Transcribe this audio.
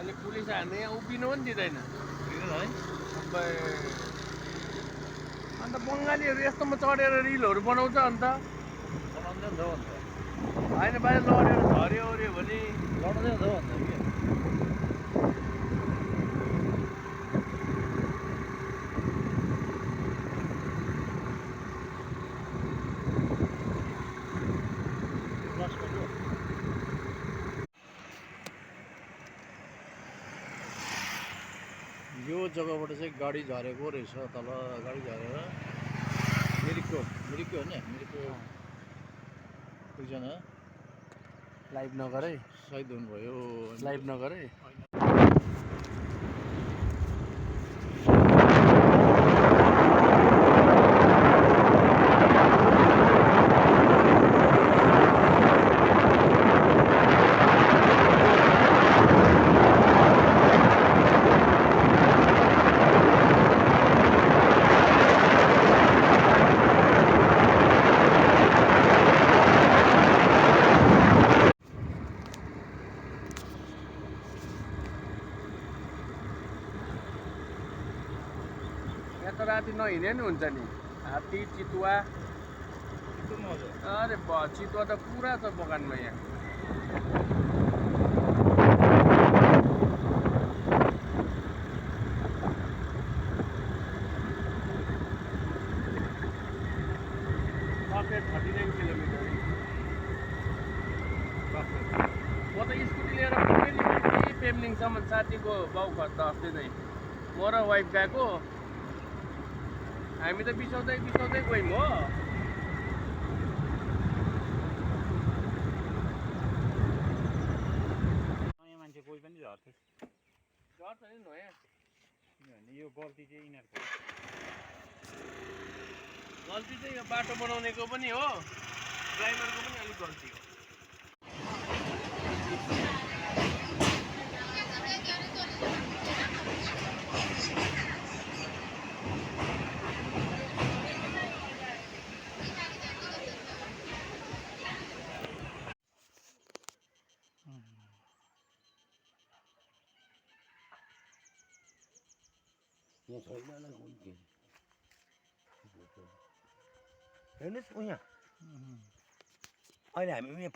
अहिले पुलिस हान्ने यहाँ उभिनु पनि दिँदैन है अब्बे अन्त बङ्गालीहरू यस्तोमा चढेर रिलहरू बनाउँछ अन्त बनाउँदै हुन्छ अन्त होइन बाहिर लडेर झऱ्यो ओऱ्यो भने लड्दै हुन्छ अन्त के यो जग्गाबाट चाहिँ गाडी झरेको रहेछ तल गाडी झरेर मिरिकको हो नि मिरिकको एकजना लाइभ नगरे सहिद हुनुभयो लाइभ नगरे यहाँ त राति नहिँडे नि हुन्छ नि हात्ती चितुवा अरे चितुवा त पुरा छ बगानमा यहाँ पकेट 39 किलोमिटर म त स्कुटी लिएर पुगेँ पेम्लिङसम्म साथीको बाउ घर त अस्ति नै म र वाइफ गएको हामी त बिसाउँदै गयौँ हो नयाँ मान्छे कोही पनि झर्थ्यो झर्छ नि नयाँ किनभने यो गल्ती चाहिँ यिनीहरूको गल्ती चाहिँ यो बाटो बनाउनेको पनि हो ड्राइभरको पनि अलिक गल्ती हो यहाँ छैन होला हुन्थ्यो हेर्नुहोस् यहाँ अहिले हामी